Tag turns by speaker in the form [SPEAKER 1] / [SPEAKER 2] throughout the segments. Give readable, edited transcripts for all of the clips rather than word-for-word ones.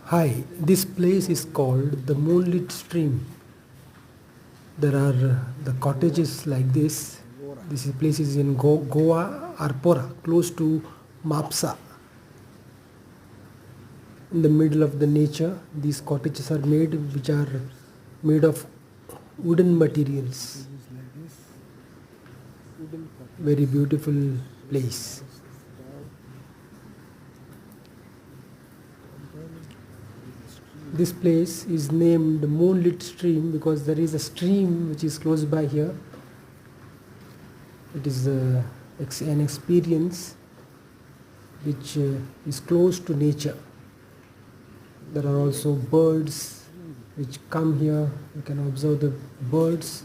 [SPEAKER 1] Hi, this place is called the Moonlit Stream. There are the cottages like this. Place is in Goa, Arpora, close to Mapsa, in the middle of the nature. These cottages are made, which are made of wooden materials. Very beautiful place. This place is named Moonlit Stream because there is a stream which is close by here. It is an experience which is close to nature. There are also birds which come here. You can observe the birds.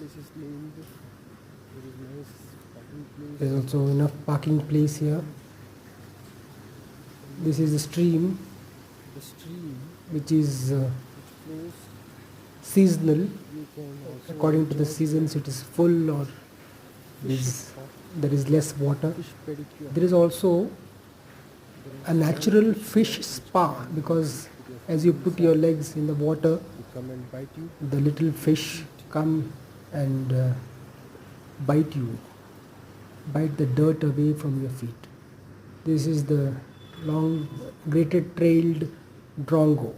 [SPEAKER 1] There is also enough parking place here. This is the stream which is seasonal. According to the seasons, it is full or there is less water. There is also a natural fish spa because as you put your legs in the water, the little fish come and bite the dirt away from your feet. This is the long grated trailed drongo.